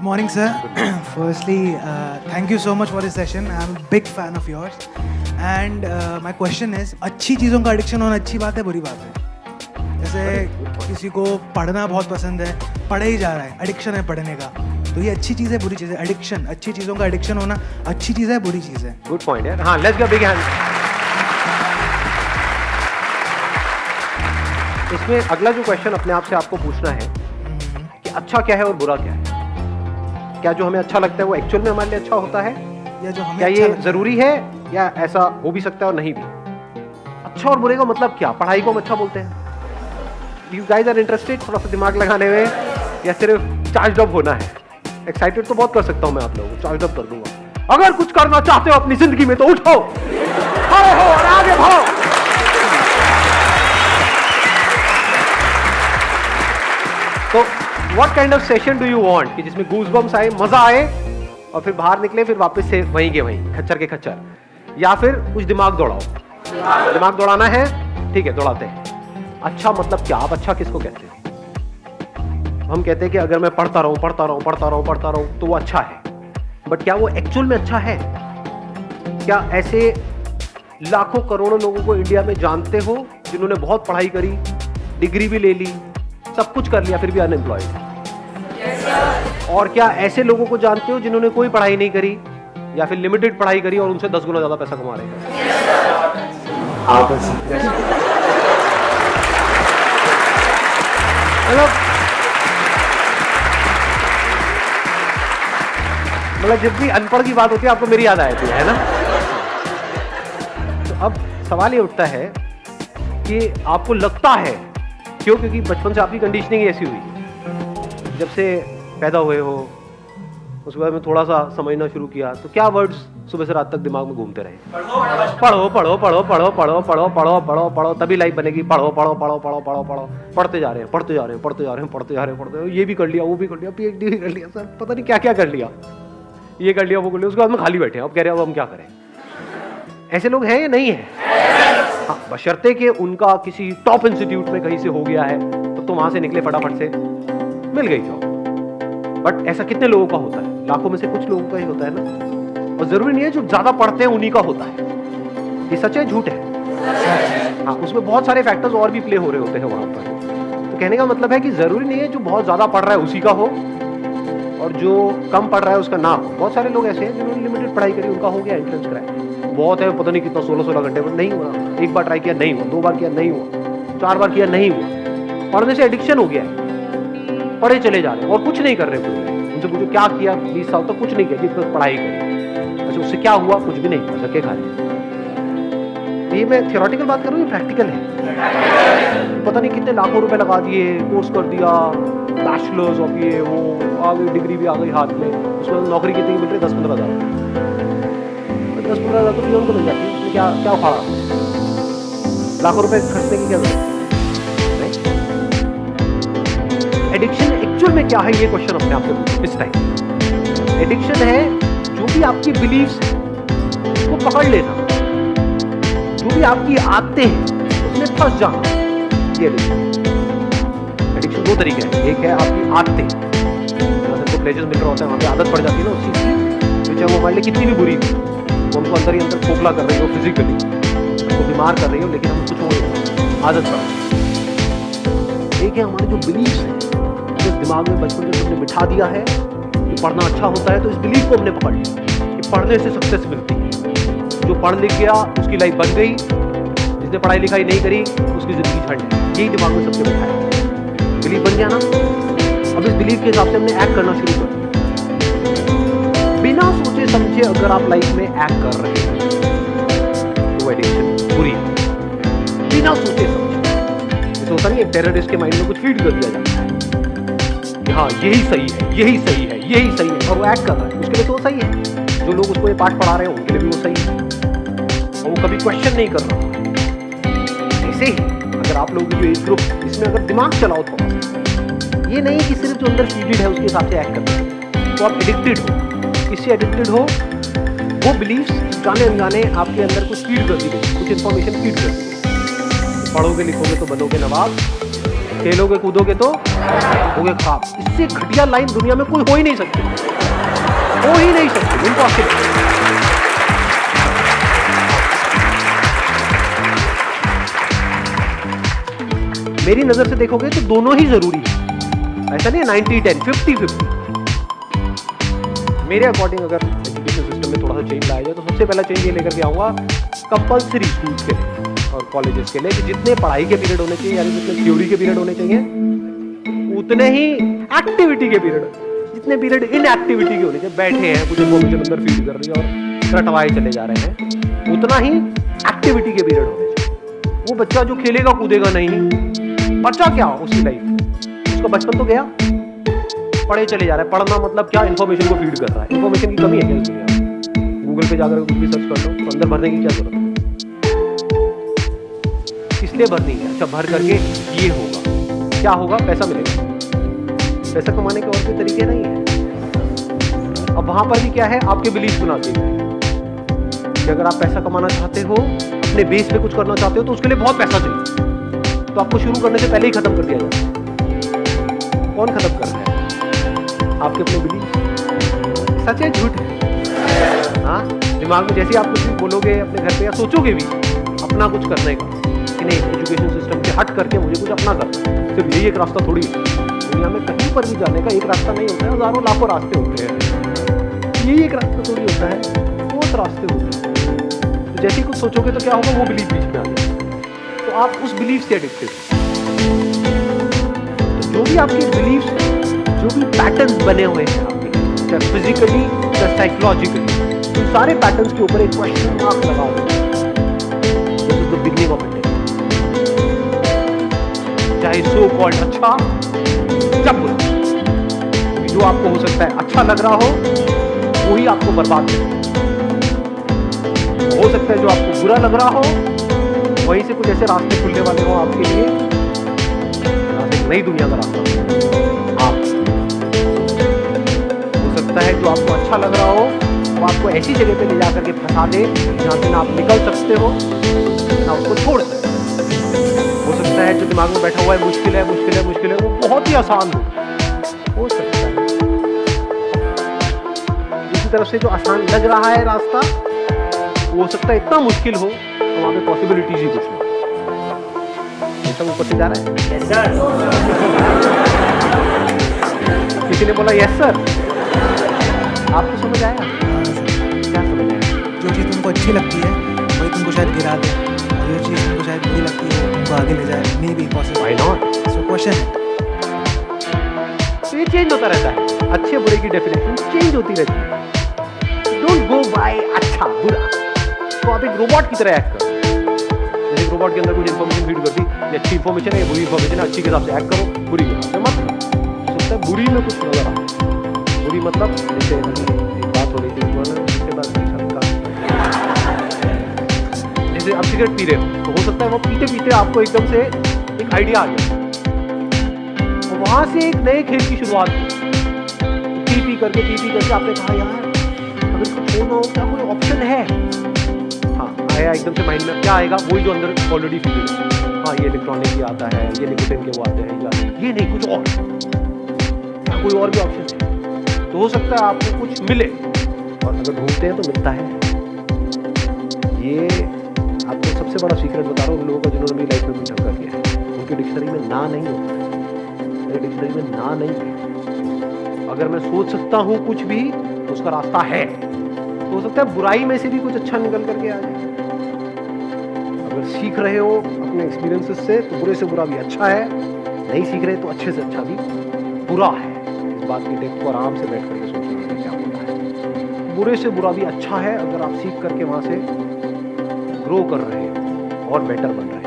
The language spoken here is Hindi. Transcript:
Good morning, sir. Firstly, thank you so much for this session. I'm a big fan of yours. And my question is, अच्छी चीज़ों का एडिक्शन होना अच्छी बात है, बुरी बात है? जैसे किसी को पढ़ना बहुत पसंद है, पढ़े ही जा रहा है, एडिक्शन है पढ़ने का, तो ये अच्छी चीज़ है, बुरी चीज़ है? एडिक्शन, अच्छी चीज़ों का एडिक्शन होना अच्छी चीज़ है, बुरी चीज़ है? गुड पॉइंट है. हाँ, let's give a big hand. इसमें अगला जो क्वेश्चन अपने आप से आपको पूछना है कि अच्छा क्या है और बुरा क्या है. क्या जो हमें अच्छा लगता है वो एक्चुअल में हमारे लिए अच्छा होता है, या जो हमें क्या अच्छा ये लगता जरूरी है, या ऐसा हो भी सकता है और नहीं भी. अच्छा और बुरे का मतलब क्या? पढ़ाई को हम अच्छा बोलते हैं. यू गाइस आर इंटरेस्टेड थोड़ा सा दिमाग लगाने में, या सिर्फ चार्ज अप होना है? एक्साइटेड तो बहुत कर सकता हूं मैं आप लोगों को, चार्ज अप कर दूंगा. अगर कुछ करना चाहते हो अपनी जिंदगी में तो उठो, खड़े हो और आगे बढ़ो. तो what kind of session do you want कि जिसमें गूज़बम्स आए, मजा आए, और फिर बाहर निकले फिर वापस से वहीं के वहीं खच्चर के खच्चर, या फिर कुछ दिमाग दौड़ाओ? दिमाग दौड़ाना है, ठीक है, दौड़ाते हैं. अच्छा मतलब क्या? आप अच्छा किसको कहते हैं? हम कहते हैं कि अगर मैं पढ़ता रहूं तो वो अच्छा है. बट क्या वो एक्चुअल में अच्छा है? क्या ऐसे लाखों करोड़ों लोगों को इंडिया में जानते हो जिन्होंने बहुत पढ़ाई करी, डिग्री भी ले ली, सब कुछ कर लिया, फिर भी अनएम्प्लॉयड? और क्या ऐसे लोगों को जानते हो जिन्होंने कोई पढ़ाई नहीं करी या फिर लिमिटेड पढ़ाई करी और उनसे 10 गुना ज्यादा पैसा कमा रहे हैं? मतलब जब भी अनपढ़ की बात होती है आपको मेरी याद आ जाती है ना? तो अब सवाल ये उठता है कि आपको लगता है क्यों? क्योंकि बचपन से आपकी कंडीशनिंग ऐसी हुई. जब से पैदा हुए हो उसके बाद में थोड़ा सा समझना शुरू किया तो क्या वर्ड्स सुबह से रात तक दिमाग में घूमते रहे? पढ़ो पढ़ो पढ़ो पढ़ो पढ़ो पढ़ो पढ़ो पढ़ो पढ़ो तभी लाइफ बनेगी. पढ़ो पढ़ो पढ़ो पढ़ो पढ़ो पढ़ो पढ़ते जा रहे हैं, पढ़ते जा रहे हैं, पढ़ते जा रहे हैं, पढ़ते जा रहे हैं, पढ़ते, ये भी कर लिया, वो भी कर लिया, PhD भी कर लिया, सर पता नहीं क्या क्या कर लिया, ये कर लिया, वो कर लिया. उसके बाद में खाली बैठे हैं, अब कह रहे हैं अब हम क्या करें. ऐसे लोग हैं या नहीं है? हाँ, बशर्ते कि उनका किसी टॉप इंस्टीट्यूट में कहीं से हो गया है तो वहां से निकले फटाफट से, मिल गई जॉब. बट ऐसा कितने लोगों का होता है? लाखों में से कुछ लोगों का ही होता है ना. और जरूरी नहीं है जो ज्यादा पढ़ते हैं उन्हीं का होता है. ये सच है झूठ है? हाँ, उसमें बहुत सारे फैक्टर्स और भी प्ले हो रहे होते हैं वहां पर. तो कहने का मतलब है कि जरूरी नहीं है जो बहुत ज्यादा पढ़ रहा है उसी का हो और जो कम पढ़ रहा है उसका ना हो. बहुत सारे लोग ऐसे हैं जिन्होंने लिमिटेड पढ़ाई करी, उनका हो गया एंट्रेंस क्रैक, बहुत है, पता नहीं कितना 16 घंटे पर नहीं हुआ. एक बार ट्राई किया नहीं हुआ, 2 बार किया नहीं हुआ, 4 बार किया नहीं हुआ. पढ़ने से एडिक्शन हो गया है, पढ़े चले जा रहे हैं और कुछ नहीं कर रहे पूरे. उनसे पूछो क्या किया 20 साल तक? कुछ नहीं किया, जितना पढ़ाई करी. अच्छा उससे क्या हुआ? कुछ भी नहीं हुआ, धक्के खा रहे. ये मैं थियोरेटिकल बात कर रहा हूँ, ये प्रैक्टिकल है. पता नहीं कितने लाखों रुपए लगा दिए, कोर्स कर दिया, बैचलर्स ऑफ ये वो, आगे डिग्री भी आ गई हाथ में, उसमें नौकरी कितनी मिल रही? 10-15 हज़ार. 10-15 हज़ार तो जीवन को मिल जाती है. उसमें क्या क्या उखाड़ा? लाखों रुपए खर्चने की क्या जरूरत? एडिक्शन एक्चुअल में क्या है? ये क्वेश्चन अपने आप से पूछो इस टाइम. एडिक्शन है जो भी आपकी बिलीव्स को पकड़ लेना, जो भी आपकी आदतें हैं उसमें फंस जाना, ये एडिक्शन. 2 तरीके हैं. एक है आपकी आदतें, तो प्लेजर्स मिल रहा होता है, वहाँ पे आदत पड़ जाती है ना उस चीज की, चाहे वो हमारे लिए कितनी भी बुरी थी, वो हमको अंदर ही अंदर खोखला कर रही हो, फिजिकली हमको बीमार कर रही हो, लेकिन हम कुछ हो आदत पड़. एक है हमारे जो बिलीव्स हैं, जो दिमाग में बचपन से हमने बिठा दिया है कि पढ़ना अच्छा होता है, तो इस बिलीफ को हमने पकड़ लिया कि पढ़ने से सक्सेस मिलती है. जो पढ़ लिख गया उसकी लाइफ बन गई, जिसने पढ़ाई लिखाई नहीं करी उसकी जिंदगी झंड है. यही दिमाग में सबसे बिठाया, बिलीफ बन गया ना. अब इस बिलीफ के हिसाब से हमने एक्ट करना शुरू कर दिया. बिना सोचे समझे अगर आप लाइफ में एक्ट कर रहे हैं तो एडिक्शन बुरी है. बिना सोचे समझे, जैसे होता नहीं, एक टेररिस्ट के माइंड में कुछ फीड कर दिया जाता है कि हाँ यही सही है, यही सही है, यही सही है, और वो एक्ट कर रहा है. उसके लिए तो वो सही है. जो लोग उसको ये पाठ पढ़ा रहे हैं उनके लिए भी वो सही है, और वो कभी क्वेश्चन नहीं कर रहा. ऐसे ही अगर आप लोगों की जो एज ग्रुप, इसमें अगर दिमाग चलाओ थोड़ा, ये नहीं कि सिर्फ जो अंदर फीडेड है उसके हिसाब से एक्ट करते हैं. तो आप एडिक्टेड हो, इससे एडिक्टेड हो, वो बिलीव्स जाने अनजाने आपके अंदर कुछ फीड कर दी गई, कुछ इन्फॉर्मेशन फीड कर दी गई. पढ़ोगे लिखोगे तो बनोगे नवाब, खेलोगे कूदोगे तो होगे ख्वाब। इससे घटिया लाइन दुनिया में कोई हो ही नहीं सकती, हो ही नहीं सकती, इम्पॉसिबल। मेरी नजर से देखोगे तो दोनों ही जरूरी है, ऐसा नहीं 90-10, 50-50। मेरे अकॉर्डिंग अगर एजुकेशन सिस्टम में थोड़ा सा चेंज लाया जाए तो सबसे पहला चेंज ये लेकर के आऊंगा कंपल्सरी स्कूल्स के लिए और कॉलेजेस के लिए कि जितने पढ़ाई के पीरियड होने चाहिए, यानी जितने थ्योरी के पीरियड होने चाहिए, उतने ही एक्टिविटी के पीरियड, जितने पीरियड इन एक्टिविटी के होने चाहिए, बैठे हैं कुछ इन्फॉर्मेशन अंदर फीड कर रही है और रटवाए चले जा रहे हैं, उतना ही एक्टिविटी के पीरियड होने चाहिए। वो बच्चा जो खेलेगा कूदेगा नहीं, बच्चा क्या उसकी लाइफ, उसका बचपन तो गया, पढ़े चले जा रहा है। पढ़ना मतलब क्या, इन्फॉर्मेशन को फीड कर रहा है। इन्फॉर्मेशन की कमी है क्या इस दुनिया में? गूगल पे जाकर कुछ भी सर्च कर लो तो अंदर भरने की क्या जरूरत है? इसलिए भरनी है। अच्छा, भर करके ये होगा, क्या होगा, पैसा मिलेगा। पैसा कमाने के और कोई तरीके नहीं है। अब वहां पर भी क्या है, आपके बिलीफ बना दिए गए कि अगर आप पैसा कमाना चाहते हो, अपने बेस पे कुछ करना चाहते हो, तो उसके लिए बहुत पैसा चाहिए। तो आपको शुरू करने से पहले ही खत्म कर दिया जाए। कौन खत्म कर रहा है? आपके अपने बिलीफ। सच है झूठ है? हाँ, दिमाग में जैसे आप कुछ भी बोलोगे अपने घर पे या सोचोगे भी अपना कुछ करने का कि नहीं, एजुकेशन सिस्टम से हट करके मुझे कुछ अपना करना, सिर्फ यही एक रास्ता थोड़ी है। दुनिया में कहीं पर भी जाने का एक रास्ता नहीं होता है, हजारों लाखों रास्ते होते हैं। यही एक रास्ता थोड़ी होता है, बहुत रास्ते होते हैं। तो जैसे ही कुछ सोचोगे तो क्या होगा, वो बिलीफ बीच में आ जाएगा, तो आप उस बिलीफ से एडिक्टेड हो। तो जो भी आपके बिलीफ, जो भी पैटर्न्स बने हुए हैं आपके, चाहे फिजिकली चाहे साइकोलॉजिकली, तो सारे पैटर्न्स के ऊपर एक क्वेश्चन मार्क लगा दो। This is the beginning of it. चाहे सो कॉल्ड अच्छा जब बुरा, जो आपको हो सकता है अच्छा लग रहा हो वही आपको बर्बाद करे। हो सकता है जो आपको बुरा लग रहा हो वहीं से कुछ ऐसे रास्ते खुलने वाले हो आपके लिए, एक नई दुनिया का रास्ता आप। हो सकता है जो आपको अच्छा लग रहा हो वो आपको ऐसी जगह पे ले जाकर के फंसा दे जहां से ना आप निकल सकते हो ना उसको छोड़ सकते हो। सकता है जो दिमाग में बैठा हुआ है मुश्किल है, मुश्किल है, मुश्किल है, वो बहुत ही आसान हो सकता है। दूसरी तरफ से जो आसान लग रहा है रास्ता, वो हो सकता है इतना मुश्किल हो तो वहां पे पॉसिबिलिटीज ही कुछ नहीं। सब ऊपर से जा रहा है। Yes sir. किसी ने बोला यस सर। आपको समझ आया? क्या समझ आया? जो चीज़ तुमको अच्छी लगती है वही तुमको शायद गिरा दे, और जो चीज़ तुमको शायद बुरी लगती है तुमको आगे ले जाए। May be possible. Why not? So question तो ये चेंज होता रहता है। अच्छे बुरे की डेफिनेशन चेंज होती रहती है। डोंट गो बाय अच्छा बुरा। तो आप एक रोबोट की तरह एक्ट करो। जैसे एक रोबोट के अंदर कुछ इन्फॉर्मेशन फीड कर दी, ये अच्छी इन्फॉर्मेशन है, बुरी इन्फॉर्मेशन है, अच्छी के हिसाब से एक्ट करो, बुरी के हिसाब से मत करो। सोचता है बुरी में कुछ नजर आ, बुरी मतलब जैसे एक बात हो रही थी उसके बाद जैसे आप सिगरेट पी रहे हो तो हो सकता है वो पीते पीते आपको एकदम से एक आइडिया आ जाए और वहां से एक नए खेल की शुरुआत हुई। पी करके आपने कहा यार अगर इसको छोड़ना हो क्या कोई ऑप्शन है? हाँ आया एकदम से माइंड में, क्या आएगा? वही जो अंदर ऑलरेडी फील है। हाँ ये इलेक्ट्रॉनिक भी आता है, ये निकोटिन के वो आते हैं, या ये नहीं कुछ और, कोई और भी ऑप्शन है। तो हो सकता है आपको कुछ मिले, और अगर ढूंढते हैं तो मिलता है। ये आपको सबसे बड़ा सीक्रेट बता रहा हूँ उन लोगों का जिन्होंने लाइफ में कुछ कर दिया है। उनकी डिक्शनरी में ना नहीं होता है, मेरी डिक्शनरी में ना नहीं है। अगर मैं सोच सकता हूँ कुछ भी तो उसका रास्ता है। तो हो सकता है बुराई में से भी कुछ अच्छा निकल करके आ जाए। अगर सीख रहे हो अपने एक्सपीरियंसेस से तो बुरे से बुरा भी अच्छा है, नहीं सीख रहे तो अच्छे से अच्छा भी बुरा है। इस बात की डेप्थ को आराम से बैठ करके सोचना है क्या होता है। बुरे से बुरा भी अच्छा है अगर आप सीख करके वहां से ग्रो कर रहे हो और बेटर बन रहे हो।